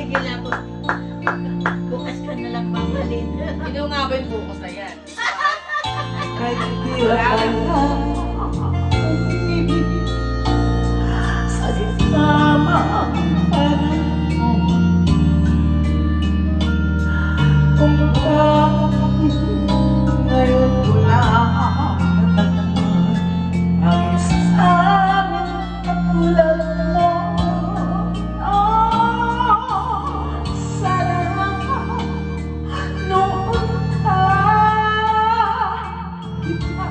Tigil ako. Bukas ka na lang mamahalin. Hindi nga ba yung bukas na yan? Kahit hirap ka na umibig sa isama para mo. Kung bakit ngayon ko lang ang isang katulad mo. Sana noon pa kita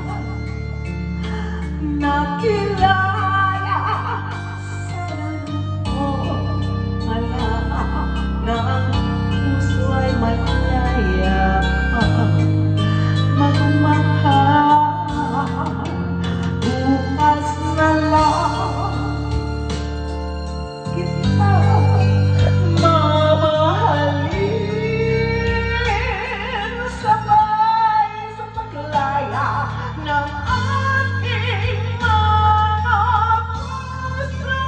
nakilala. Sana mo alam na ang puso ay malaya magmahal. Bukas na lang kita mamahalin sabay sa paglaya ng ating mga puso.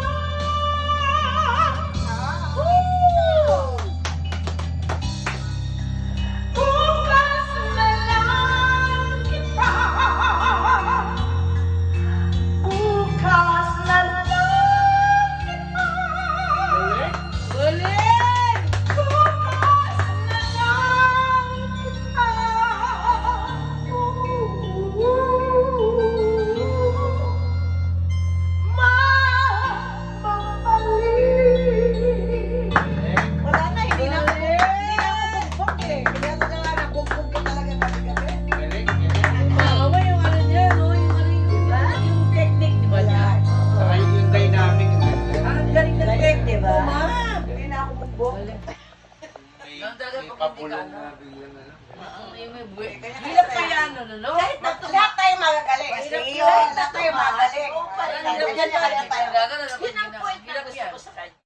Bukas na lang kita, bukas na lang kita. Ulit! Bukas na lang kita. Mamahalin. Wala na, hindi na ako bugbog eh. Kaya talaga nabugbog ka talaga gabi-gabi. Maawa yung ano niya, no? Yung ano yung technique, di ba niya? Saka yung dynamic. Ang galing ng tek, di ba? Ma! Hindi na ako bugbog. Ganun talaga pag Papulong hindi ka, na bigla na lang. yung may buwi. Hirap kaya ano, no? Kahit lahat tayo magagaling. Kasi yun, lahat tayo magagaling. Parang Ganyan hirap na kaya tayo. Gagano na Yun ang point na Hirap gusto yan. ko sa kanya.